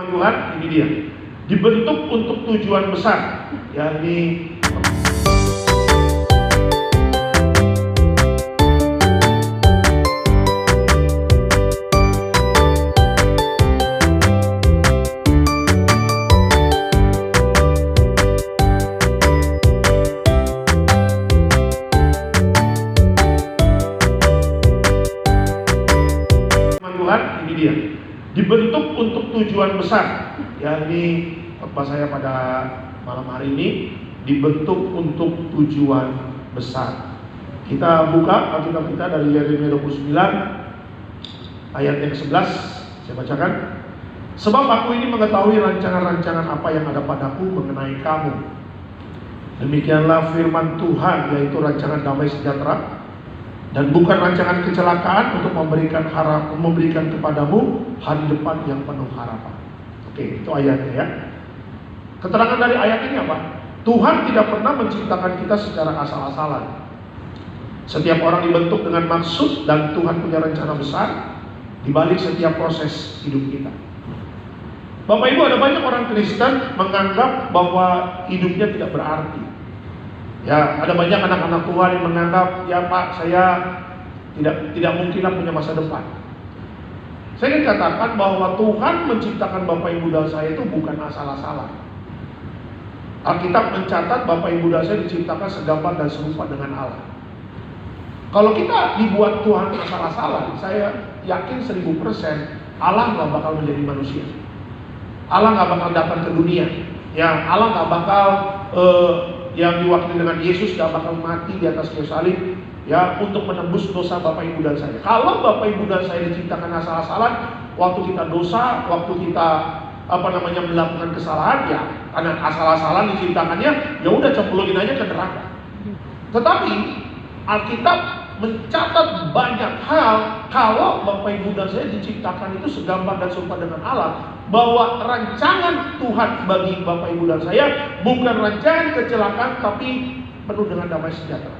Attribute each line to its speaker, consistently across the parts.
Speaker 1: Tuhan, ini dia. Dibentuk untuk tujuan besar. Ya, ini Tuhan, ini dia. Dibentuk untuk tujuan besar. Ya, ini khotbah saya pada malam hari ini, dibentuk untuk tujuan besar. Kita buka Alkitab kita dari Yeremia 29 ayat yang 11. Saya bacakan. Sebab aku ini mengetahui rancangan-rancangan apa yang ada padaku mengenai kamu. Demikianlah firman Tuhan, yaitu rancangan damai sejahtera dan bukan rancangan kecelakaan, untuk memberikan kepadamu hari depan yang penuh harapan. Oke, itu ayatnya ya. Keterangan dari ayat ini apa? Tuhan tidak pernah menciptakan kita secara asal-asalan. Setiap orang dibentuk dengan maksud, dan Tuhan punya rencana besar di balik setiap proses hidup kita. Bapak Ibu, ada banyak orang Kristen menganggap bahwa hidupnya tidak berarti. Ya, ada banyak anak-anak Tuhan yang menganggap, ya Pak, saya tidak mungkinlah punya masa depan. Saya ingin katakan bahwa Tuhan menciptakan Bapak Ibu dan saya itu bukan asal-asalan. Alkitab mencatat Bapak Ibu dan saya diciptakan segambar dan serupa dengan Allah. Kalau kita dibuat Tuhan asal-asalan, saya yakin 1000% Allah nggak bakal menjadi manusia. Allah nggak bakal datang ke dunia. Ya, Allah nggak bakal yang diwakili dengan Yesus gak bakal mati di atas kayu salib, ya, untuk menembus dosa Bapak Ibu dan saya. Kalau Bapak Ibu dan saya diciptakan asal-asalan, waktu kita dosa, waktu kita melakukan kesalahan, ya karena asal-asalan diciptakannya, ya udah cemplungin aja ke neraka. Tetapi Alkitab mencatat banyak hal. Kalau Bapak Ibu dan saya diciptakan itu segambar dan serupa dengan Allah, bahwa rancangan Tuhan bagi Bapak Ibu dan saya bukan rancangan kecelakaan, tapi penuh dengan damai sejahtera.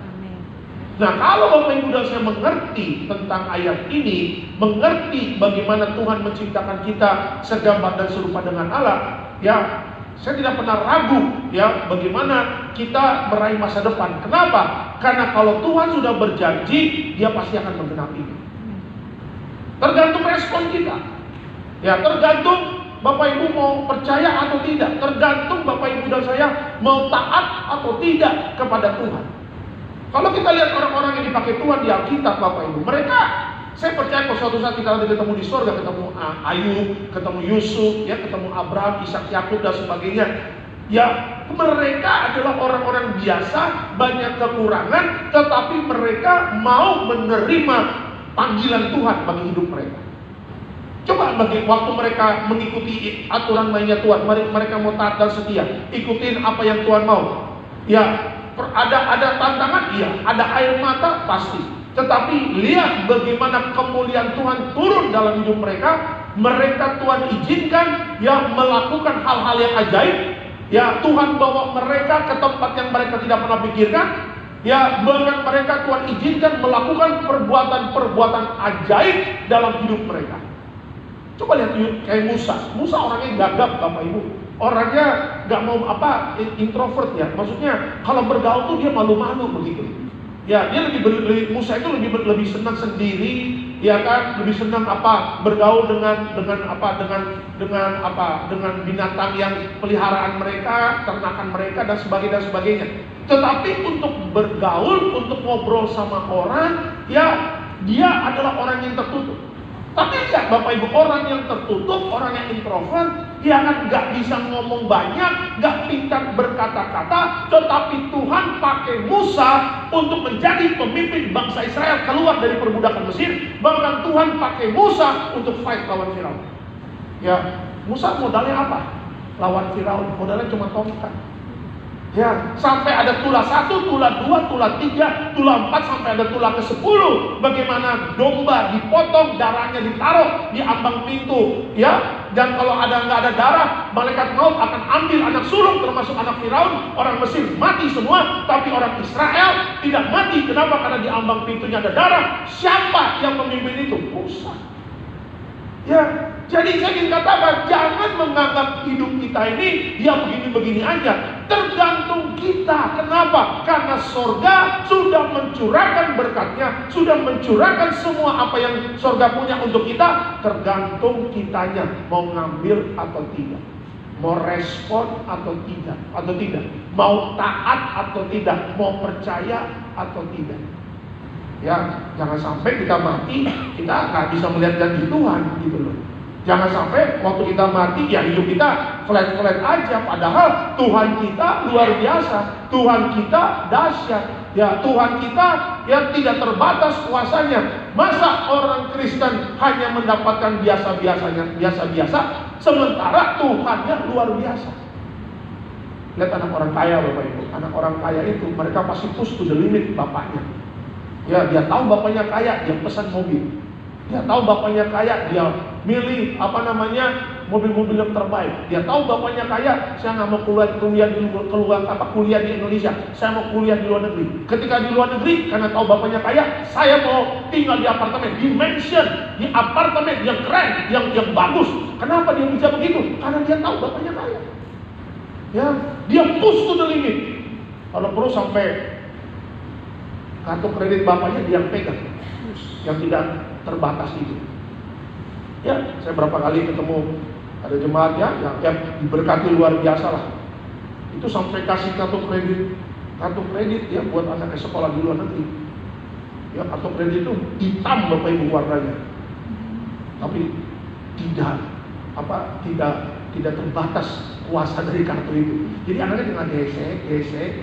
Speaker 1: Nah, kalau Bapak Ibu dan saya mengerti tentang ayat ini, mengerti bagaimana Tuhan menciptakan kita segambar dan serupa dengan Allah, ya, saya tidak pernah ragu, ya, bagaimana kita meraih masa depan. Kenapa? Karena kalau Tuhan sudah berjanji, Dia pasti akan menggenapinya. Tergantung respon kita. Ya, tergantung Bapak Ibu mau percaya atau tidak. Tergantung Bapak Ibu dan saya mau taat atau tidak kepada Tuhan. Kalau kita lihat orang-orang yang dipakai Tuhan di Alkitab, Bapak Ibu, mereka, saya percaya kalau suatu saat kita nanti ketemu di surga, ketemu Ayub, ketemu Yusuf, ya, ketemu Abraham, Ishak, Yakub dan sebagainya, ya, mereka adalah orang-orang biasa, banyak kekurangan, tetapi mereka mau menerima panggilan Tuhan bagi hidup mereka. Coba bagi waktu mereka mengikuti aturan mainnya Tuhan, mereka mau taat dan setia, ikutin apa yang Tuhan mau. Ya, ada tantangan, iya, ada air mata pasti. Tetapi lihat bagaimana kemuliaan Tuhan turun dalam hidup mereka. Mereka Tuhan izinkan, ya, melakukan hal-hal yang ajaib. Ya, Tuhan bawa mereka ke tempat yang mereka tidak pernah pikirkan. Ya, bahkan mereka Tuhan izinkan melakukan perbuatan-perbuatan ajaib dalam hidup mereka. Coba lihat kayak Musa orangnya gagap, Bapak Ibu. Orangnya gak mau introvert, ya. Maksudnya kalau bergaul tuh dia malu-malu begitu. Ya, dia Musa itu lebih senang sendiri, ya kan? Lebih senang bergaul dengan binatang yang peliharaan mereka, ternakan mereka dan sebagainya. Tetapi untuk bergaul, untuk ngobrol sama orang, ya, dia adalah orang yang tertutup. Tapi lihat Bapak Ibu, orang yang tertutup, orang yang introvert, dia kan gak bisa ngomong banyak, gak pintar berkata-kata, tetapi Tuhan pakai Musa untuk menjadi pemimpin bangsa Israel keluar dari perbudakan Mesir. Bahkan Tuhan pakai Musa untuk fight lawan Firaun. Ya, Musa modalnya apa? Lawan Firaun, modalnya cuma tongkat. Ya, sampai ada tulah 1, tulah 2, tulah 3, tulah 4, sampai ada tulah ke-10. Bagaimana domba dipotong, darahnya ditaruh di ambang pintu, ya. Dan kalau nggak ada darah, malaikat maut akan ambil anak sulung, termasuk anak Firaun. Orang Mesir mati semua, tapi orang Israel tidak mati. Kenapa? Karena di ambang pintunya ada darah. Siapa yang memimpin itu? Musa. Ya, Jadi saya ingin katakan, jangan menganggap hidup kita ini ya begini-begini aja. Tergantung kita. Kenapa? Karena sorga sudah mencurahkan berkatnya, sudah mencurahkan semua apa yang sorga punya untuk kita. Tergantung kitanya mau ngambil atau tidak, mau respon atau tidak, mau taat atau tidak, mau percaya atau tidak. Ya, jangan sampai kita mati, kita nggak bisa melihat janji Tuhan gitu loh. Jangan sampai waktu kita mati ya hidup kita flat-flat aja. Padahal Tuhan kita luar biasa, Tuhan kita dahsyat. Ya, Tuhan kita ya tidak terbatas kuasanya. Masa orang Kristen hanya mendapatkan biasa-biasa, sementara Tuhannya luar biasa. Lihat anak orang kaya Bapak Ibu. Anak orang kaya itu mereka pasti push to the limit bapaknya. Ya, dia tahu bapaknya kaya, dia pesan mobil. Dia tahu bapaknya kaya, dia milih mobil-mobil yang terbaik. Dia tahu bapaknya kaya, saya nggak mau kuliah di Indonesia, saya mau kuliah di luar negeri. Ketika di luar negeri, karena tahu bapaknya kaya, saya mau tinggal di apartemen, di mansion, di apartemen yang keren, yang bagus. Kenapa dia bisa begitu? Karena dia tahu bapaknya kaya. Ya, dia push to the limit. Kalau perlu sampai kartu kredit bapaknya dia yang pegang, yang tidak terbatas itu. Ya, saya berapa kali ketemu ada jemaat yang diberkati luar biasa lah. Itu sampai kasih kartu kredit ya buat anaknya sekolah di luar negeri. Ya, kartu kredit itu hitam Bapak Ibu warnanya. Tapi tidak terbatas kuasa dari kartu itu. Jadi anaknya tinggal gesek.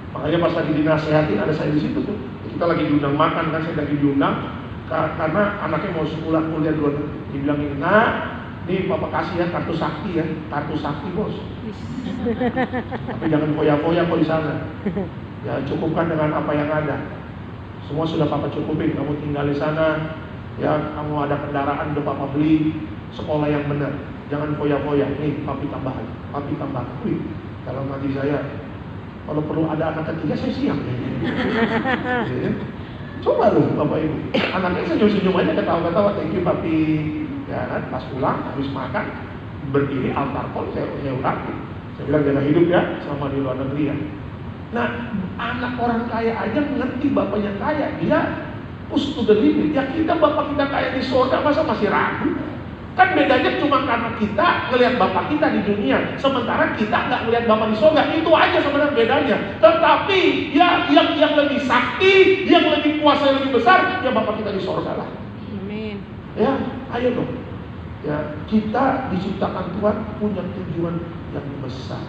Speaker 1: Makanya pas lagi dinasehatin ada saya di situ tuh. Kita lagi diundang makan kan, saya lagi diundang karena anaknya mau sekolah kuliah di luar negeri. Dibilangin, "Nah, nih Papa kasih ya kartu sakti ya, kartu sakti bos." Tapi jangan foya-foya kok di sana. Ya cukupkan dengan apa yang ada. Semua sudah Papa cukupin. Kamu tinggal di sana, ya kamu ada kendaraan udah Papa beli, sekolah yang benar. Jangan foya-foya. Nih papi tambahan. Wih, dalam hati saya, kalau perlu ada anak ketiga saya siap. Ya. Coba loh Bapak Ibu, anaknya senyum-senyum aja, ketawa-ketawa, thank you papi. Ya kan, pas pulang habis makan berdiri altar call, saya urapi. Saya bilang jaga hidup ya selama di luar negeri ya. Nah, anak orang kaya aja ngerti bapaknya kaya, dia push to the limit. Ya kita bapak kita kaya di surga, masa masih ragu? Kan bedanya cuma karena kita ngelihat bapak kita di dunia, sementara kita nggak ngelihat bapak di surga. Itu aja sebenarnya bedanya. Tetapi ya yang lebih sakti, yang lebih kuasa, yang lebih besar, ya bapak kita di surga lah.
Speaker 2: Amin.
Speaker 1: Ya, ayo dong. Ya, kita diciptakan Tuhan punya tujuan yang besar.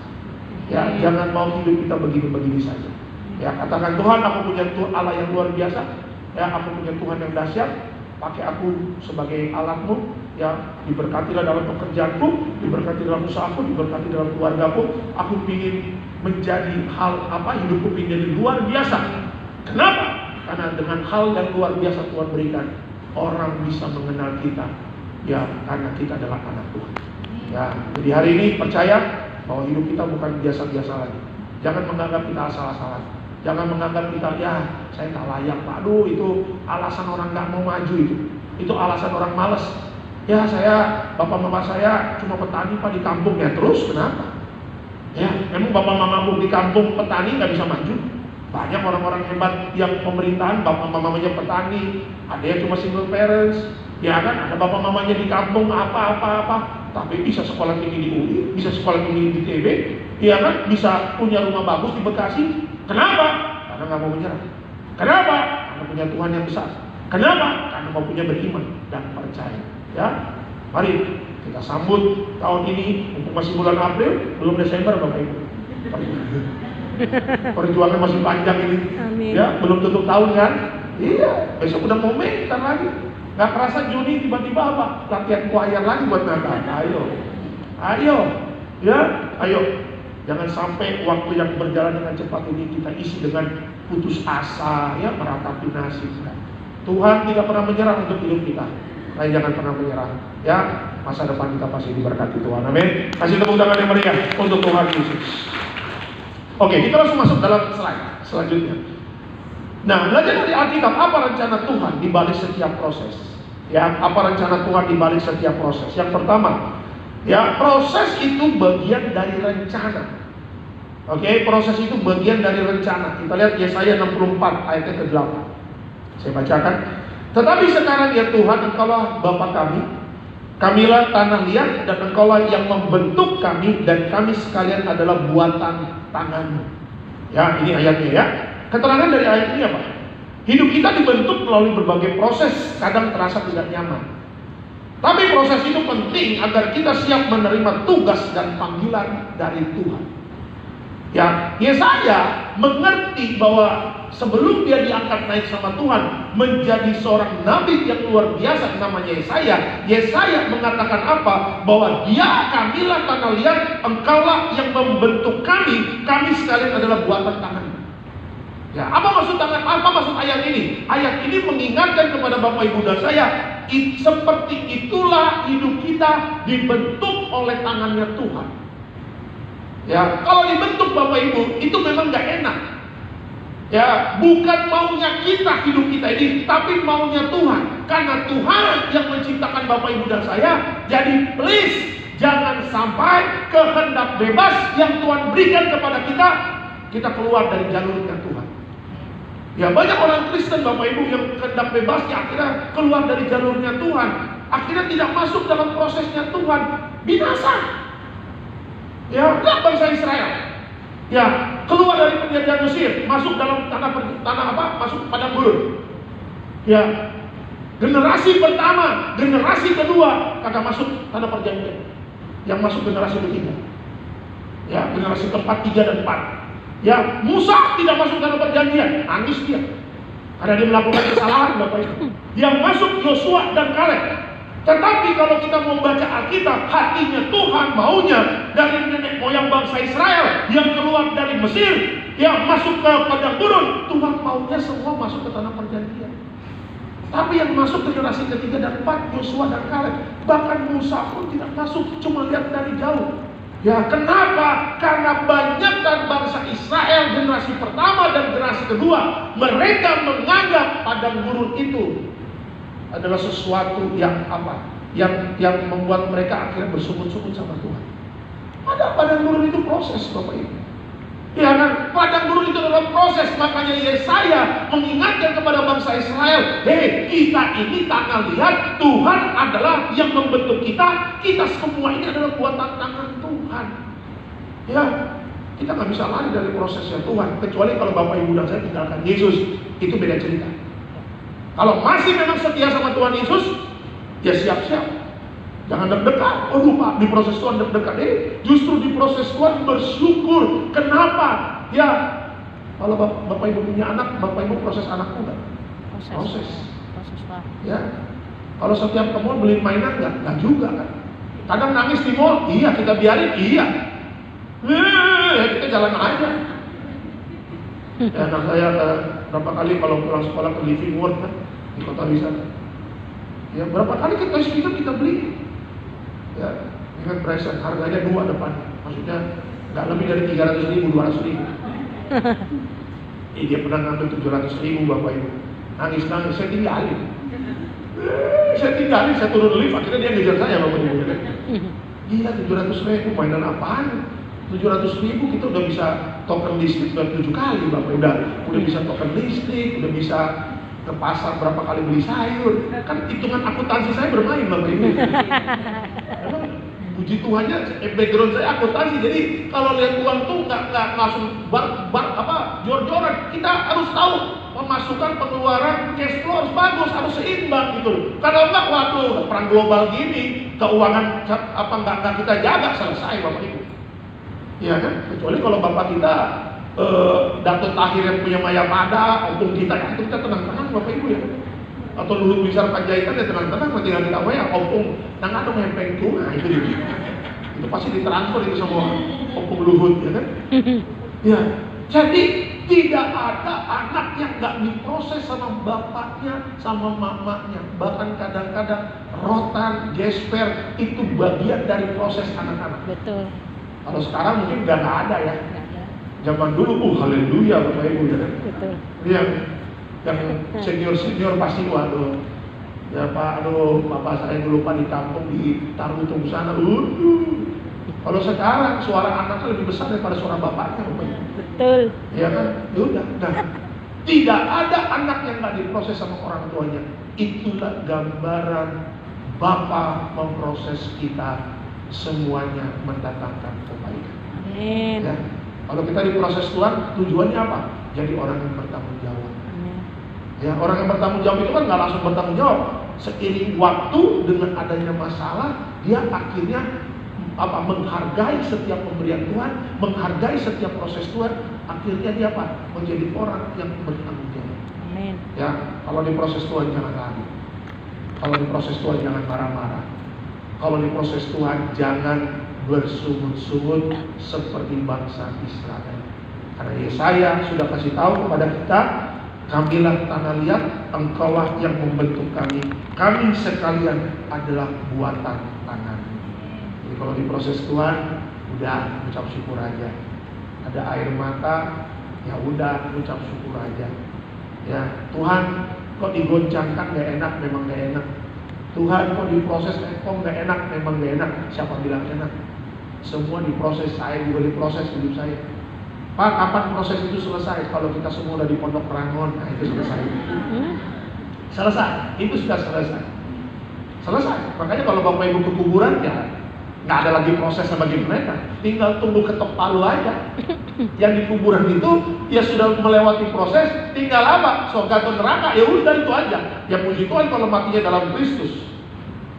Speaker 1: Ya, jangan mau hidup kita begini-begini saja. Ya, katakan Tuhan, aku punya Allah yang luar biasa. Ya, aku punya Tuhan yang dahsyat. Pakai aku sebagai alatmu, ya diberkatilah dalam pekerjaanku, diberkati dalam usahaku, diberkati dalam keluargaku. Aku ingin menjadi hidupku ingin jadi luar biasa. Kenapa? Karena dengan hal yang luar biasa Tuhan berikan, orang bisa mengenal kita, ya karena kita adalah anak Tuhan. Ya, jadi hari ini percaya bahwa hidup kita bukan biasa-biasa lagi. Jangan menganggap kita asal-asalan. Jangan menganggap kita, ya saya tak layak, aduh itu alasan orang gak mau maju itu alasan orang malas. Ya saya, bapak mama saya cuma petani Pak di kampung, ya terus kenapa? Ya emang bapak mamamu di kampung petani gak bisa maju? Banyak orang-orang hebat yang pemerintahan, bapak mamanya petani, ada yang cuma single parents, ya kan, ada bapak mamanya di kampung apa, tapi bisa sekolah tinggi di UI, bisa sekolah tinggi di ITB, ya kan, bisa punya rumah bagus di Bekasi. Kenapa? Karena nggak mau menyerah. Kenapa? Karena punya Tuhan yang besar. Kenapa? Karena mau punya beriman dan percaya. Ya, mari kita sambut tahun ini. Untuk masih bulan April, belum Desember Bapak Ibu. Perjuangan masih panjang ini.
Speaker 2: Amin.
Speaker 1: Ya, belum tutup tahun kan? Iya, besok udah mau Mei, ntar lagi. Nggak kerasa Juni tiba-tiba apa? Latihan choir lagi buat Natal. Ayo, ya, ayo. Jangan sampai waktu yang berjalan dengan cepat ini kita isi dengan putus asa, ya meratapi nasib. Tuhan tidak pernah menyerah untuk hidup kita. Jangan pernah menyerah. Ya, masa depan kita pasti diberkati Tuhan. Amin. Kasih tepuk tangan yang meriah untuk Tuhan Yesus. Oke, kita langsung masuk dalam slide selanjutnya. Nah, belajar dari Alkitab, apa rencana Tuhan di balik setiap proses? Ya, apa rencana Tuhan di balik setiap proses? Yang pertama, ya proses itu bagian dari rencana. Oke, proses itu bagian dari rencana. Kita lihat Yesaya 64 ayatnya ke-8. Saya bacakan. Tetapi sekarang ya Tuhan, Engkaulah Bapa kami, kamilah tanah liat, dan Engkaulah yang membentuk kami, dan kami sekalian adalah buatan tangan-Mu. Ya, ini ayatnya ya. Keterangan dari ayat ini apa? Hidup kita dibentuk melalui berbagai proses, kadang terasa tidak nyaman. Tapi proses itu penting agar kita siap menerima tugas dan panggilan dari Tuhan. Ya, Yesaya mengerti bahwa sebelum dia diangkat naik sama Tuhan menjadi seorang nabi yang luar biasa namanya Yesaya mengatakan apa? Bahwa dia, kamilah tanah liat, Engkaulah yang membentuk kami, kami sekalian adalah buatan tangan. Ya, apa maksud ayat ini? Ayat ini mengingatkan kepada Bapak Ibu dan saya, seperti itulah hidup kita dibentuk oleh tangannya Tuhan. Ya, kalau dibentuk Bapak Ibu, itu memang gak enak. Ya, bukan maunya kita hidup kita ini, tapi maunya Tuhan. Karena Tuhan yang menciptakan Bapak Ibu dan saya. Jadi please, jangan sampai kehendak bebas yang Tuhan berikan kepada kita keluar dari jalurnya Tuhan. Ya, banyak orang Kristen Bapak Ibu yang kehendak bebasnya akhirnya keluar dari jalurnya Tuhan. Akhirnya tidak masuk dalam prosesnya Tuhan. Binasa. Ya, lihat bangsa Israel. Ya, keluar dari penjajahan Mesir, masuk dalam tanah apa? Masuk padang gurun. Ya, generasi pertama, generasi kedua kagak masuk tanah perjanjian. Yang masuk generasi ketiga. Ya, generasi keempat, 3 dan 4. Ya, Musa tidak masuk dalam perjanjian, nangis dia karena dia melakukan kesalahan Bapak Ibu. Yang masuk Yosua dan Kaleb. Tetapi kalau kita membaca Alkitab, hatinya Tuhan maunya dari nenek moyang bangsa Israel yang keluar dari Mesir, yang masuk ke padang gurun, Tuhan maunya semua masuk ke tanah perjanjian. Tapi yang masuk ke generasi ketiga dan 4, Yosua dan Kaleb. Bahkan Musa pun tidak masuk, cuma lihat dari jauh. Ya, kenapa? Karena banyakkan bangsa Israel generasi pertama dan generasi kedua, mereka menganggap padang gurun itu adalah sesuatu yang apa? Yang membuat mereka akhirnya bersukut-sukut sama Tuhan. Ada padang gurun itu proses, Bapak Ibu. Ya kan? Padang gurun itu adalah proses. Makanya Yesaya mengingatkan kepada bangsa Israel, hei, kita ini tanah liat, Tuhan adalah yang membentuk kita. Kita semua ini adalah buatan tangan Tuhan. Ya, kita nggak bisa lari dari prosesnya Tuhan, kecuali kalau Bapak Ibu dan saya tinggalkan Yesus, itu beda cerita. Kalau masih memang setia sama Tuhan Yesus, ya siap-siap. Jangan deg-degan. Oh lupa, di proses Tuhan deg-degan. Justru di proses Tuhan bersyukur. Kenapa? Ya, kalau Bapak Ibu punya anak, Bapak Ibu proses anak enggak? Proses Pak. Ya, kalau setiap ke mall beli mainan enggak juga kan? Kadang nangis di mall, iya kita biarin, iya. Kita jalan aja. Ya, anak saya berapa kali kalau pulang sekolah ke Living World kan, di kota wisata. Ya, berapa kali kita speaker kita beli. Ya, ingat present, harganya 2 depan. Maksudnya nggak lebih dari 300.000, 200.000. Dia pernah ngambil 700.000 Bapak Ibu. Nangis-nangis, saya tinggalin. Saya turun lift, akhirnya dia ngejar saya Bapak Ibu. Gila, 700.000 mainan apaan? 700.000 kita udah bisa token listrik 7 kali Bapak. Udah bisa token listrik, udah bisa ke pasar berapa kali beli sayur. Kan hitungan akuntansi saya bermain Bapak Ibu. Emang puji Tuhannya background saya akuntansi. Jadi kalau lihat uang tuh nggak langsung jor-joran. Kita harus tahu pemasukan, pengeluaran, cash flow harus bagus, harus seimbang gitu. Kalau enggak, waduh, perang global gini, keuangan nggak kita jaga, selesai Bapak Ibu. Ya kan? Kecuali kalau bapak kita Datuk Tahir yang punya Mayapada, opung kita, itu kita tenang-tenang Bapak Ibu ya. Atau Luhut Binsar Panjaitan ya tenang-tenang, nanti kita maya opung nang ada mempeng tuh, nah itu dia. Itu pasti ditransfer itu sama opung Luhut ya kan? Ya, jadi tidak ada anak yang nggak diproses sama bapaknya, sama mamanya. Bahkan kadang-kadang rotan, gesper itu bagian dari proses anak-anak.
Speaker 2: Betul.
Speaker 1: Kalau sekarang mungkin udah nggak ada ya. Zaman dulu, haleluya Bapak Ibu ya.
Speaker 2: Betul.
Speaker 1: Yang senior pasti waduh. Ya Pak, aduh, bapak saya dulu Pak ditampung di Tarutung sana. Kalau sekarang suara anaknya lebih besar daripada suara bapaknya, rupanya.
Speaker 2: Betul.
Speaker 1: Ya kan? Ya udah. Nah, tidak ada anak yang nggak diproses sama orang tuanya. Itulah gambaran Bapa memproses kita, semuanya mendatangkan kebaikan.
Speaker 2: Amin.
Speaker 1: Ya. Kalau kita diproses Tuhan, tujuannya apa? Jadi orang yang bertanggung jawab.
Speaker 2: Amin.
Speaker 1: Ya, orang yang bertanggung jawab itu kan nggak langsung bertanggung jawab. Seiring waktu dengan adanya masalah, dia akhirnya menghargai setiap pemberian Tuhan, menghargai setiap proses Tuhan. Akhirnya dia menjadi orang yang bertanggung jawab.
Speaker 2: Amin.
Speaker 1: Ya, kalau diproses Tuhan jangan lari. Kalau diproses Tuhan jangan marah-marah. Kalau diproses Tuhan jangan bersungut-sungut seperti bangsa Israel. Karena Yesaya sudah kasih tahu kepada kita, "Kamilah tanah liat, engkaulah yang membentuk kami. Kami sekalian adalah buatan tangan." Jadi kalau diproses Tuhan, udah ucap syukur aja. Ada air mata, ya udah ucap syukur aja. Ya, Tuhan kok digoncangkan gak enak, memang gak enak. Tuhan kok diproses kok gak enak, memang gak enak. Siapa bilang enak? Semua diproses, saya juga diproses hidup saya. Pak, kapan proses itu selesai? Kalau kita semua udah di Pondok Rangon, nah itu selesai. Selesai, itu sudah selesai. Selesai. Makanya kalau Bapak Ibu ke kuburan, ya nggak ada lagi prosesnya bagi mereka. Tinggal tunggu ketok palu aja. Yang di kuburan itu, ya sudah melewati proses, tinggal apa? Surga atau neraka, ya udah itu aja. Ya puji Tuhan kalau matinya dalam Kristus.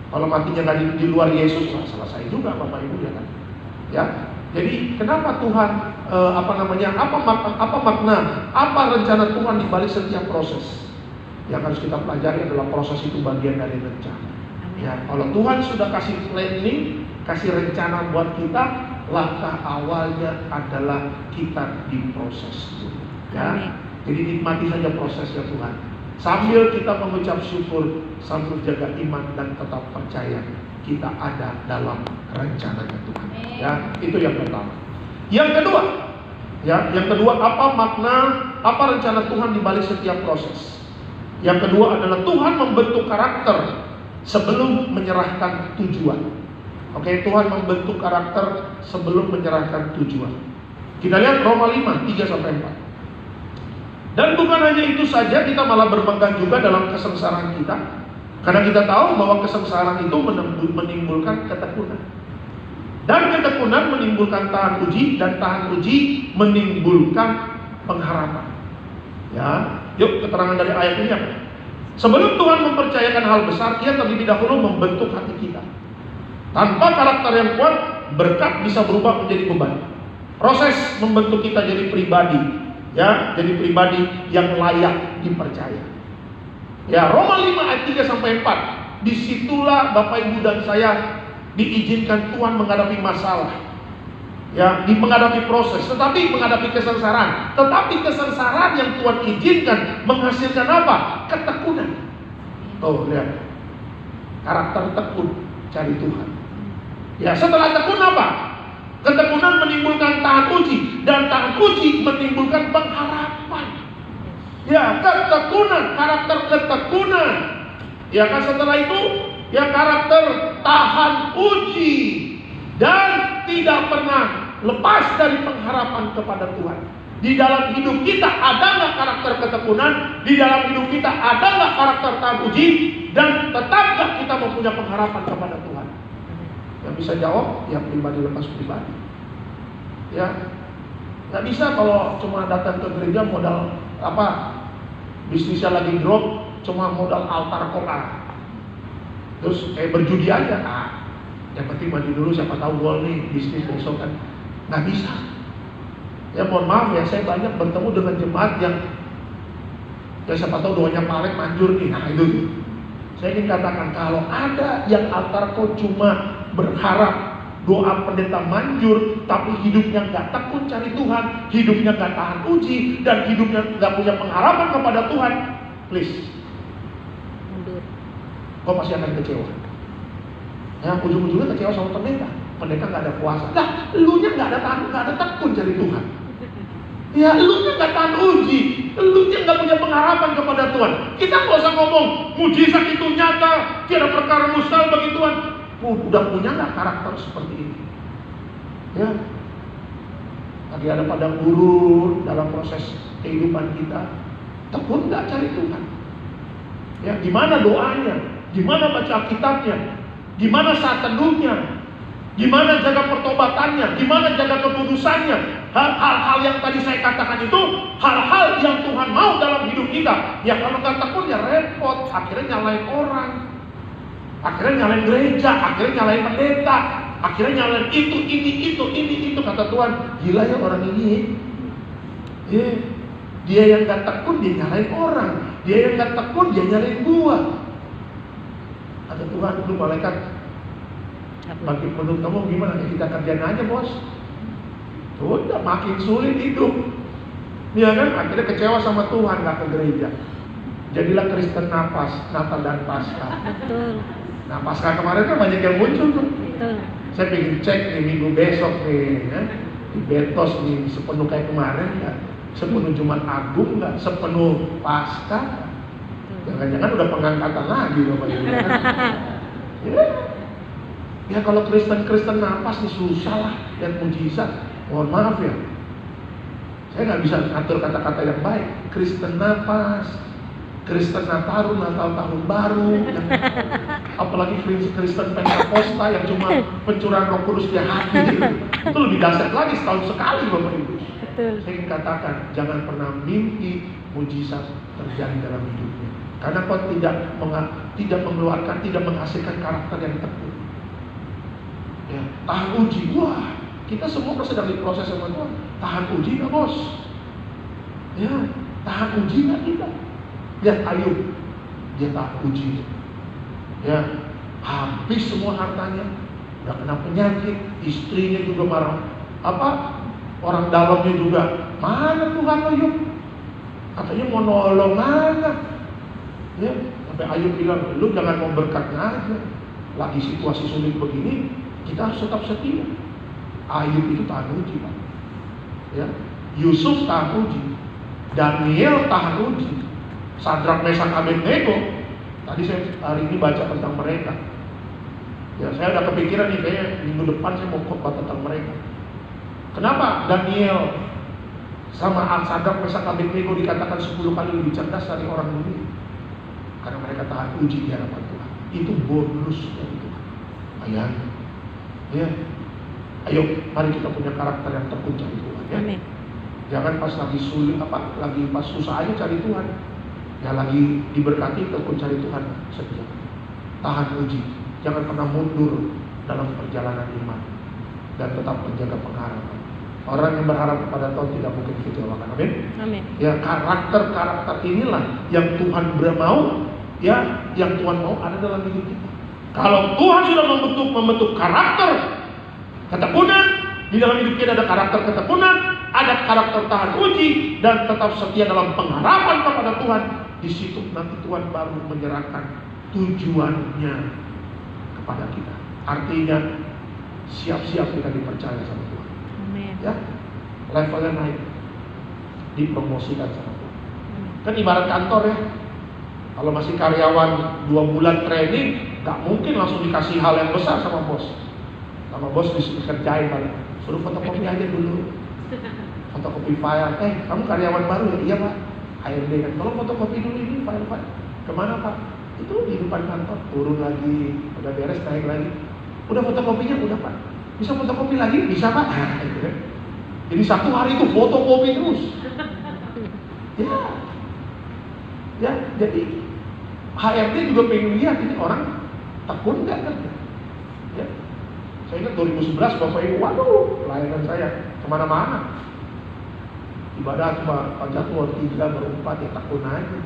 Speaker 1: Kalau matinya nggak di luar Yesus, nah selesai juga Bapak Ibu ya kan. Ya, jadi kenapa Tuhan apa makna, apa rencana Tuhan di balik setiap proses? Yang harus kita pelajari adalah proses itu bagian dari rencana. Ya, kalau Tuhan sudah kasih planning, kasih rencana buat kita, langkah awalnya adalah kita diproses. Ya, jadi nikmati saja prosesnya Tuhan. Sambil kita mengucap syukur, sambil jaga iman dan tetap percaya kita ada dalam rencananya Tuhan. Ya, itu yang pertama. Yang kedua, apa makna, apa rencana Tuhan di balik setiap proses? Yang kedua adalah Tuhan membentuk karakter sebelum menyerahkan tujuan. Oke, Tuhan membentuk karakter sebelum menyerahkan tujuan. Kita lihat Roma 5, 3-4. Dan bukan hanya itu saja, kita malah berbangga juga dalam kesengsaraan kita. Karena kita tahu bahwa kesengsaraan itu menimbulkan ketekunan. Dan ketekunan menimbulkan tahan uji, dan tahan uji menimbulkan pengharapan. Ya, yuk keterangan dari ayat ini apa? Sebelum Tuhan mempercayakan hal besar, Ia terlebih dahulu membentuk hati kita. Tanpa karakter yang kuat, berkat bisa berubah menjadi beban. Proses membentuk kita jadi pribadi, ya, jadi pribadi yang layak dipercaya. Ya, Roma 5 ayat 3-4. Disitulah Bapak Ibu dan saya diizinkan Tuhan menghadapi masalah. Ya, menghadapi proses, tetapi menghadapi kesengsaraan. Tetapi kesengsaraan yang Tuhan izinkan menghasilkan apa? Ketekunan. Tuh, lihat. Karakter tekun cari Tuhan. Ya, setelah tekun apa? Ketekunan menimbulkan tahan uji, dan tahan uji menimbulkan pengharapan. Ya, ketekunan, karakter ketekunan. Ya kan, setelah itu ya karakter tahan uji dan tidak pernah lepas dari pengharapan kepada Tuhan. Di dalam hidup kita ada nggak karakter ketekunan? Di dalam hidup kita ada nggak karakter tahan uji? Dan tetap nggak kita mempunyai pengharapan kepada Tuhan? Yang bisa jawab ya pribadi lepas pribadi. Ya, nggak bisa kalau cuma datang ke gereja modal bisnisnya lagi drop, cuma modal altar kola, terus kayak berjudi aja. Yang penting maju dulu, siapa tahu gol nih bisnis besok kan. Nggak bisa. Ya mohon maaf ya, saya banyak bertemu dengan jemaat yang ya siapa tahu doanya Pak manjur nih. Nah itu saya ingin katakan, kalau ada yang altar kok cuma berharap doa pendeta manjur, tapi hidupnya nggak tekun cari Tuhan, hidupnya nggak tahan uji, dan hidupnya nggak punya pengharapan kepada Tuhan, please, kau pasti akan kecewa. Ya, ujung-ujungnya kecewa sama pendeta nggak ada kuasa. Nah, elunya nggak ada tekun cari Tuhan. Ya, elunya nggak tahan uji, elunya nggak punya pengharapan kepada Tuhan. Kita nggak usah ngomong mujizat itu nyata, tiada perkara mustahil bagi Tuhan. Udah punya nggak karakter seperti ini? Ya, lagi ada padang gurun dalam proses kehidupan kita, tekun nggak cari Tuhan? Ya, gimana doanya? Gimana baca Alkitabnya? Gimana saat teduhnya? Gimana jaga pertobatannya? Gimana jaga kekudusannya? Hal-hal yang tadi saya katakan itu hal-hal yang Tuhan mau dalam hidup kita. Ya kalau nggak tekun ya repot. Akhirnya nyalain orang, akhirnya nyalain gereja, akhirnya nyalain pendeta, akhirnya nyalain ini. Kata Tuhan, gila ya orang ini. Dia yang nggak tekun dia nyalain orang, dia yang nggak tekun dia nyalain gua. Kata Tuhan, lu malaikat bagi penduduk kamu gimana? Ya kita kerjain aja bos. Udah makin sulit hidup. Ya kan? Akhirnya kecewa sama Tuhan, gak ke gereja. Jadilah Kristen Napas, Natal dan Paskah.
Speaker 2: Betul.
Speaker 1: Nah Paskah kemarin kan banyak yang muncul tuh.
Speaker 2: Betul.
Speaker 1: Saya pengen cek nih minggu besok nih ya. Di Betos nih sepenuh kayak kemarin ya. Sepenuh Jumat Agung nggak? Sepenuh Paskah. Jangan-jangan udah pengangkatan lagi Bapak Ibu. Ya kalau Kristen napas nih susah lah lihat mujizat. Mohon maaf ya, saya nggak bisa atur kata-kata yang baik. Kristen napas, Kristen Nataru, Natal tahun baru, apalagi Kristen Pentakosta yang cuma pencurahan Roh Kudus di hati itu lebih dahsyat lagi setahun sekali Bapak Ibu. Saya ingin katakan jangan pernah mimpi mujizat terjadi dalam hidupnya, karena kau tidak mengeluarkan, tidak menghasilkan karakter yang tekun. Ya, tahan uji, wah kita semua sedang diproses sama Tuhan. Tahan uji nggak bos? Ya, tahan uji nggak kita? Lihat Ayub, dia tahan uji. Ya, habis semua hartanya, udah kena penyakit, istrinya juga marah. Orang dalamnya juga, mana Tuhan Ayub? Katanya mau nolong mana? Ya, sampai Ayub bilang, lu jangan mau berkatnya aja. Lagi situasi sulit begini, kita harus tetap setia. Ayub itu tahan uji, Pak. Ya, Yusuf tahan uji, Daniel tahan uji, Sadrak, Mesak, Abednego. Tadi saya hari ini baca tentang mereka. Ya, saya udah kepikiran nih kayaknya minggu depan saya mau khotbah tentang mereka. Kenapa Daniel sama Sadrak, Mesak, Abednego dikatakan 10 kali lebih cerdas dari orang dunia? Karena mereka tahan uji di hadapan Tuhan. Itu bonus dari Tuhan. Bayangin. Ya. Ayo, mari kita punya karakter yang tekun cari Tuhan ya.
Speaker 2: Amin.
Speaker 1: Jangan pas lagi sulit lagi pas susah aja cari Tuhan. Ya lagi diberkati tekun cari Tuhan setia. Tahan uji, jangan pernah mundur dalam perjalanan iman dan tetap menjaga pengharapan. Orang yang berharap kepada Tuhan tidak mungkin kecewakan. Amin.
Speaker 2: Amin.
Speaker 1: Ya karakter inilah yang Tuhan mau, ya yang Tuhan mau ada dalam hidup kita. Kalau Tuhan sudah membentuk karakter ketekunan, di dalam hidup kita ada karakter ketekunan, ada karakter tahan uji, dan tetap setia dalam pengharapan kepada Tuhan. Di situ nanti Tuhan baru menyerahkan tujuannya kepada kita. Artinya siap-siap kita dipercaya sama Tuhan.
Speaker 2: Amin.
Speaker 1: Ya, levelnya naik, dipromosikan sama Tuhan. Kan ibarat kantor ya. Kalau masih karyawan 2 bulan training, gak mungkin langsung dikasih hal yang besar sama bos. Sama bos dikerjain paling, suruh fotokopi aja dulu, fotokopi file. Kamu karyawan baru ya? Iya Pak. HRD kan, tolong fotokopi dulu ini file. Kemana Pak? Itu di depan kantor. Turun lagi, udah beres naik lagi. Udah fotokopinya udah Pak. Bisa fotokopi lagi? Bisa Pak. Gitu kan. Jadi 1 hari itu fotokopi terus. Ya, jadi HRD juga pengen lihat ini orang tekun nggak kan? Ya. Saya ingat 2011 Bapak Ibu, waduh, pelayanan saya kemana-mana. Ibadah cuma Jadwal 3 berempat ya tekun aja.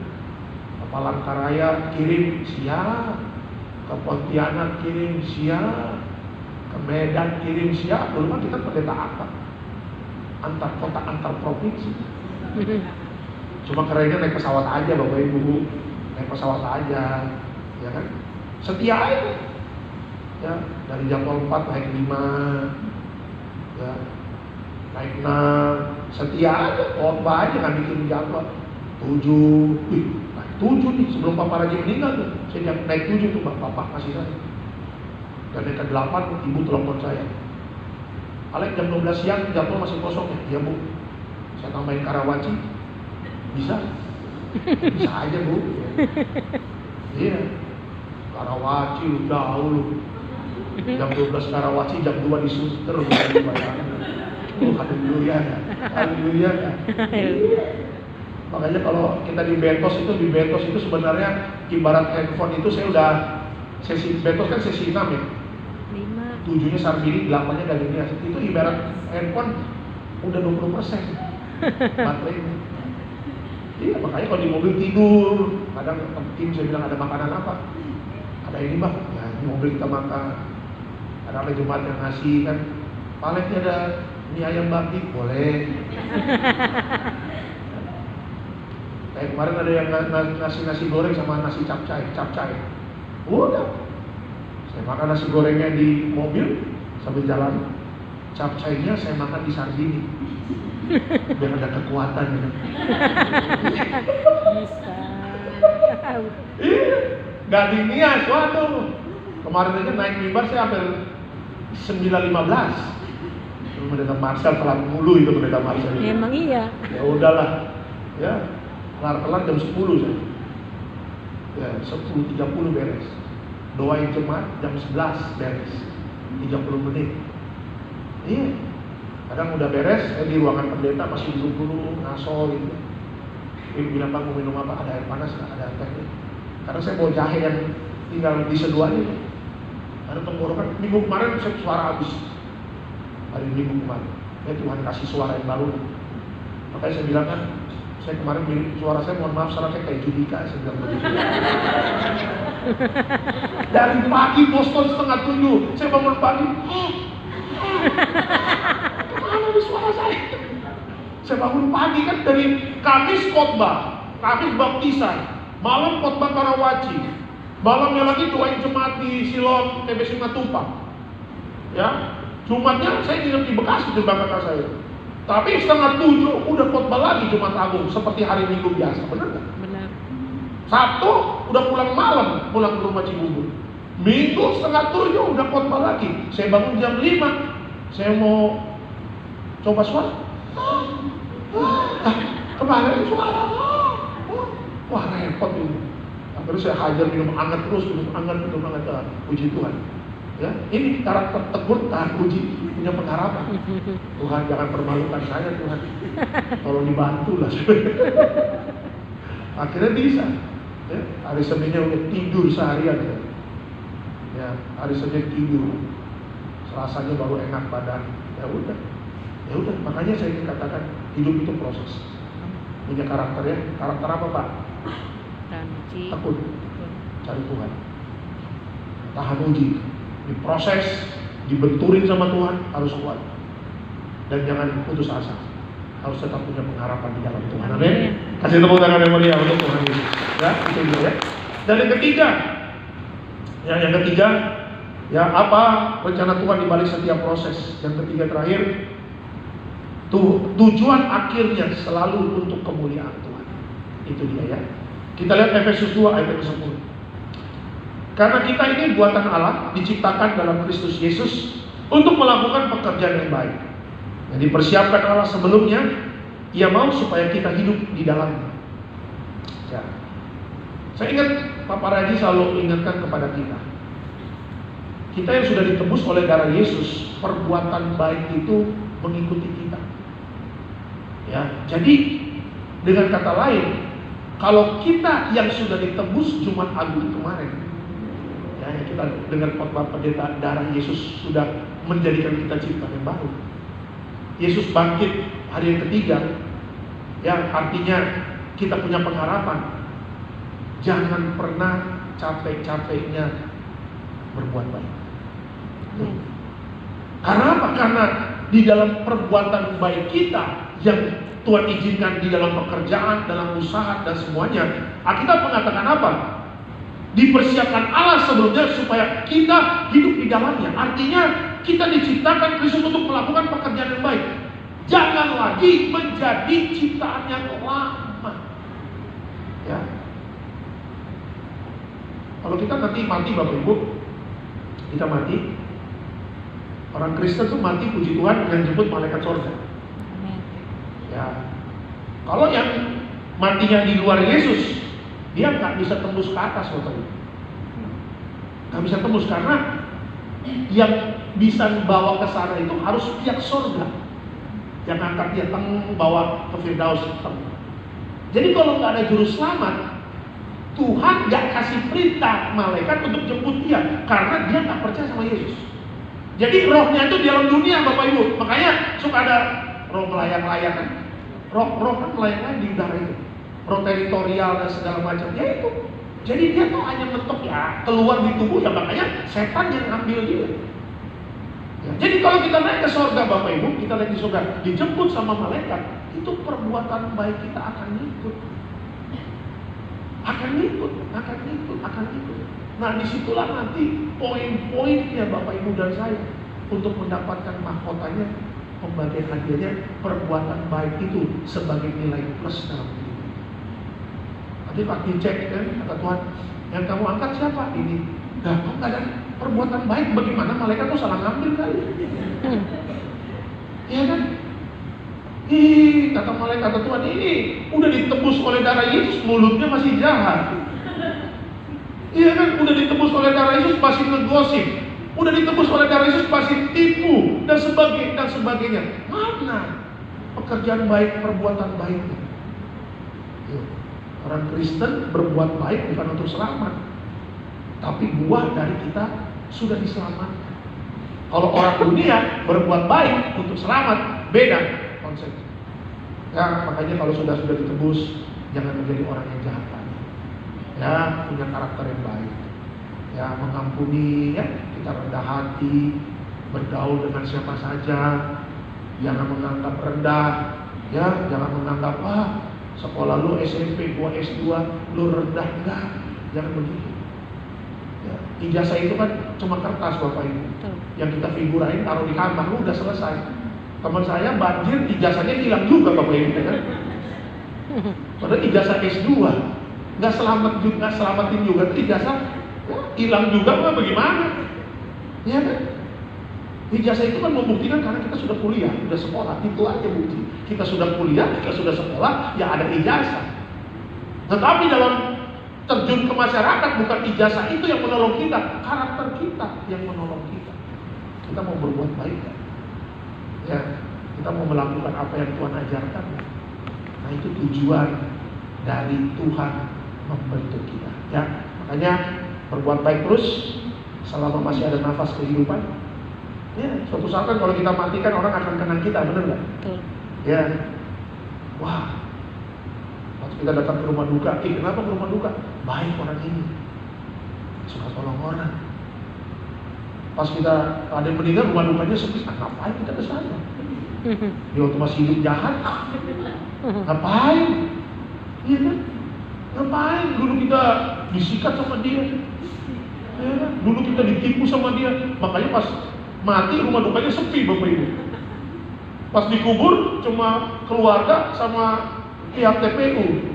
Speaker 1: Ke Palangkaraya kirim siap, ke Pontianak kirim siap, ke Medan kirim siap. Dulu kan kita pendeta apa? Antar kota, antar provinsi. Cuma kerennya naik pesawat aja Bapak Ibu, naik pesawat aja, ya kan? Setia aja. Ya, dari jam 4 naik 5, ya, naik 6, setia aja, khotbah aja nggak bikin jadwal. 7, naik 7 nih sebelum Papa Raji meninggal tuh. Saya naik 7 tuh Bapak kasih saya. Dan yang ke-8 ibu telepon saya. Alek jam 12 siang jadwal masih kosong ya? Iya Bu. Saya tambahin Karawaci. Bisa? Bisa aja Bu. Iya. Karawaci lu jauh lu. Jam 12 Karawaci, jam 2 di Suster. Haleluya. Haleluya. Makanya kalau kita di Betos itu sebenarnya ibarat handphone itu saya udah sesi Betos kan sesi 6 ya. 7-nya Sarbini, 8-nya Galinia. Itu ibarat handphone udah 20% baterainya. Iya, makanya kalau di mobil tidur, kadang tim saya bilang ada makanan apa? Ada ini Bang, ya di mobil kita makan. Ada jemaat yang ngasih kan, paletnya ada mie ayam bakti, boleh. Kayak kemarin ada yang nasi goreng sama nasi capcay. Udah. Saya makan nasi gorengnya di mobil sambil jalan. Capcaynya saya makan di Sarbini. Biar ada kekuatan gitu.
Speaker 2: Bisa.
Speaker 1: Gardenia, waduh. Kemarin aja naik mimbar saya hampir 9.15. Pendeta Marcel telat mulu itu Pendeta Marcel.
Speaker 2: Emang iya.
Speaker 1: Ya udahlah. Ya, kelar jam 10 saya. Ya, 10.30 beres. Doain jemaat jam 11 beres. 30 menit. Iya. Kadang udah beres, di ruangan pendeta masih duduk dulu, ngaso gitu. Ibu bilang, Bang mau minum apa? Ada air panas nggak? Ada air teh? Karena saya bawa jahe yang tinggal diseduh aja. Ada tenggorokan. Minggu kemarin saya suara habis. Hari Minggu kemarin. Ya Tuhan kasih suara yang baru. Makanya saya bilang kan, saya kemarin suara saya mohon maaf salah kayak Judika, saya bilang begitu. Dari pagi Boston 6:30, saya bangun pagi. Kemana nih suara saya? Saya bangun pagi kan dari Kamis khotbah, Kamis baptisan, malam khotbah Karawaci, malamnya lagi doain jemaat di Silom TBC Matupang. Ya, Jumatnya saya nginep di Bekasi di belakang kakak saya. Tapi 6:30 udah khotbah lagi Jumat Agung seperti hari Minggu biasa, benar nggak?
Speaker 2: Benar.
Speaker 1: Sabtu udah pulang malam, pulang ke rumah Cibubur. Minggu 6:30 udah khotbah lagi. Saya bangun jam 5. Saya mau coba suara. Kemana ini suara? Wah repot ini. Terus saya hajar minum hangat terus, minum hangat. Puji Tuhan. Ya, ini karakter tegur, tahan puji, punya pengharapan. Tuhan jangan permalukan saya Tuhan. Tolong dibantu lah. Akhirnya bisa. Ya, hari Seninnya udah tidur seharian ya. Ya, hari Senin tidur. Rasanya baru enak badan. Ya udah. Makanya saya ingin katakan hidup itu proses. Punya karakter ya. Karakter apa Pak? Takut. Cari Tuhan. Tahan uji. Diproses, dibenturin sama Tuhan, harus kuat. Dan jangan putus asa. Harus tetap punya pengharapan di dalam Tuhan. Amin. Kasih tepuk tangan yang meriah untuk Tuhan Yesus. Ya, itu dulu ya. Dan yang ketiga, ya apa rencana Tuhan di balik setiap proses. Yang ketiga terakhir, tujuan akhirnya selalu untuk kemuliaan Tuhan. Itu dia ya. Kita lihat Efesus 2 ayat 10. Karena kita ini buatan Allah, diciptakan dalam Kristus Yesus untuk melakukan pekerjaan yang baik. Yang dipersiapkan Allah sebelumnya, Ia mau supaya kita hidup di dalamnya. Ya. Saya ingat Papa Raji selalu ingatkan kepada kita. Kita yang sudah ditebus oleh darah Yesus, perbuatan baik itu mengikuti kita. Ya, jadi dengan kata lain, kalau kita yang sudah ditebus Jumat Agung kemarin, ya kita dengar khotbah pendeta, darah Yesus sudah menjadikan kita ciptaan yang baru. Yesus bangkit hari yang ketiga, ya artinya kita punya pengharapan. Jangan pernah capek-capeknya berbuat baik. Karena apa? Karena di dalam perbuatan baik kita yang Tuhan izinkan di dalam pekerjaan, dalam usaha dan semuanya, Alkitab mengatakan apa? Dipersiapkan Allah sebelumnya supaya kita hidup di dalamnya. Artinya kita diciptakan Kristus untuk melakukan pekerjaan yang baik. Jangan lagi menjadi ciptaan yang lama. Ya. Kalau kita nanti mati Bapak Ibu, kita mati. Orang Kristen tuh mati, puji Tuhan, yang jemput malaikat surga. Ya. Kalau yang matinya di luar Yesus, dia nggak bisa tembus ke atas Bapak Ibu. Nggak bisa tembus karena yang bisa bawa ke sana itu harus pihak surga. Yang angkat dia bawa ke Firdaus. Jadi kalau nggak ada juru selamat, Tuhan nggak kasih perintah malaikat untuk jemput dia karena dia nggak percaya sama Yesus. Jadi rohnya itu di dalam dunia Bapak Ibu. Makanya suka ada roh melayang-layang kan. Roh kan melayang-layang di udara itu. Roh teritorial dan segala macam. Ya itu. Jadi dia tuh hanya mentok ya keluar di tubuh ya, makanya setan yang ambil dia. Ya, jadi kalau kita naik ke surga Bapak Ibu, kita naik di surga, dijemput sama malaikat, itu perbuatan baik kita akan ngikut. Akan ngikut. Nah disitulah nanti poin-poinnya Bapak Ibu dan saya untuk mendapatkan mahkotanya, pembagian hadiahnya, perbuatan baik itu sebagai nilai plus dalam hidup. Nanti Pak dicek kan, kata Tuhan, yang kamu angkat siapa? Ini. Nah, kok nggak ada perbuatan baik? Bagaimana malaikat tuh salah ngambil kali? Iya kan? Kata malaikat, kata Tuhan, ini udah ditebus oleh darah Yesus, mulutnya masih jahat. Iya kan? Udah ditebus oleh darah Yesus, masih ngegosip. Udah ditebus oleh darah Yesus, masih tipu dan sebagainya. Mana pekerjaan baik, perbuatan baiknya? Orang Kristen berbuat baik bukan untuk selamat, tapi buah dari kita sudah diselamatkan. Kalau orang dunia berbuat baik untuk selamat, beda konsep. Ya, makanya kalau sudah ditebus, jangan menjadi orang yang jahat lagi. Ya, punya karakter yang baik. Ya, mengampuni, ya, kita rendah hati, bergaul dengan siapa saja. Jangan menganggap rendah, ya, jangan menganggap sekolah lu SMP, gua S2, lu rendah, enggak. Jangan begitu. Ya, ijazah itu kan cuma kertas Bapak Ibu. Yang kita figurain taruh di kamar, lu udah selesai. Teman saya banjir, ijazahnya hilang juga Bapak Ibu kan. Padahal ijazah S2 nggak selamatin juga, ijazah hilang juga, bagaimana? Ya kan? Ijazah itu kan membuktikan karena kita sudah kuliah, sudah sekolah, itu aja bukti. Kita sudah kuliah, kita sudah sekolah, ya ada ijazah. Tetapi dalam terjun ke masyarakat, bukan ijazah itu yang menolong kita, karakter kita yang menolong kita. Kita mau berbuat baik kan? Ya, kita mau melakukan apa yang Tuhan ajarkan. Nah itu tujuan dari Tuhan membentuk kita. Ya, makanya berbuat baik terus selama masih ada nafas kehidupan. Ya, suatu saat kan kalau kita mati kan orang akan kenang kita, benar nggak? Ya, wah, waktu kita datang ke rumah duka, kenapa ke rumah duka? Baik orang ini, suka tolong orang. Pas kita ada yang meninggal, rumah dukanya sepi, ngapain kita ke sana? Dia waktu masih hidup jahat, ngapain? Iya kan? Ngapain? Dulu kita disikat sama dia, ya kan? Dulu kita ditipu sama dia, makanya pas mati rumah dukanya sepi Bapak Ibu. Pas dikubur cuma keluarga sama pihak TPU.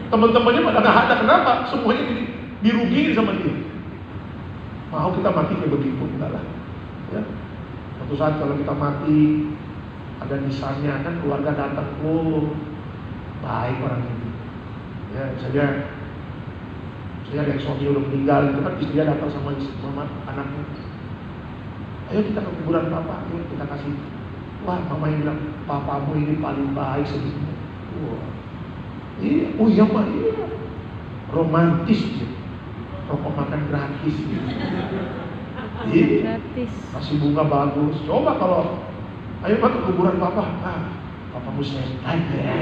Speaker 1: Teman-temannya pada nggak ada, kenapa? Semuanya dirugiin sama dia. Mau kita mati kayak begitu? Enggak lah. Ya. Suatu saat kalau kita mati ada nisannya kan, keluarga datang, baik orang ini. Ya, saya ada yang suami udah meninggal, itu kan istrinya datang sama anaknya. Ayo kita ke kuburan papa, ayo kita kasih. Wah, mama yang bilang, papamu ini paling baik sedunia. Wah, iya, oh iya Pak, iya. Romantis ya. Rokok makan gratis. Iya, kasih bunga bagus. Coba kalau, ayo Pak ke kuburan papa. Papamu setan ya.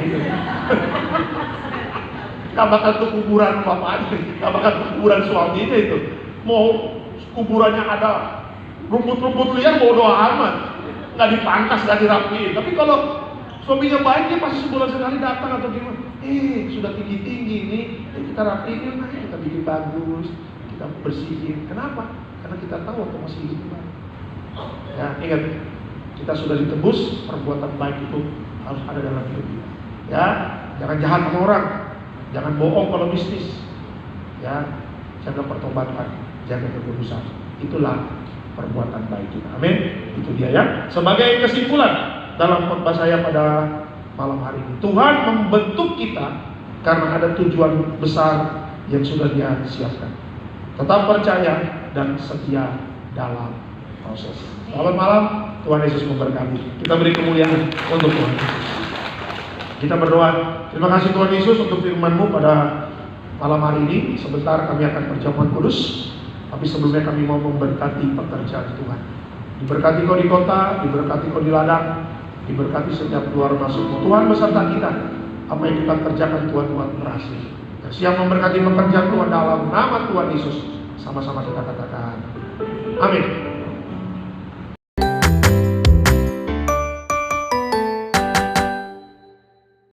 Speaker 1: Gak bakal ke kuburan papa aja, gak bakal ke kuburan suaminya itu. Mau kuburannya ada rumput-rumput liar, bodo amat, nggak dipangkas, nggak dirapiin. Tapi kalau suaminya baik, dia pasti sebulan sekali datang atau gimana. Sudah tinggi-tinggi nih, kita rapiin, kita bikin bagus, kita bersihin. Kenapa? Karena kita tahu waktu masih hidup. Ya, ingat, Kita sudah ditebus, perbuatan baik itu harus ada dalam hidup kita. Ya, jangan jahat sama orang, jangan bohong kalau bisnis. Ya, jaga pertobatan, jaga kekudusan. Itulah perbuatan baik kita. Amin. Itu dia ya. Sebagai kesimpulan dalam khotbah saya pada malam hari ini, Tuhan membentuk kita karena ada tujuan besar yang sudah Dia siapkan. Tetap percaya dan setia dalam proses. Selamat malam, Tuhan Yesus memberkati. Kita beri kemuliaan untuk Tuhan Yesus. Kita berdoa. Terima kasih Tuhan Yesus untuk firman-Mu pada malam hari ini. Sebentar kami akan perjamuan kudus, tapi sebelumnya kami mau memberkati pekerjaan Tuhan. Diberkati kau di kota, diberkati kau di ladang, diberkati setiap keluar masuk. Tuhan beserta kita. Apa yang kita kerjakan Tuhan berhasil. Dan siang memberkati pekerjaan Tuhan dalam nama Tuhan Yesus. Sama-sama kita katakan amin.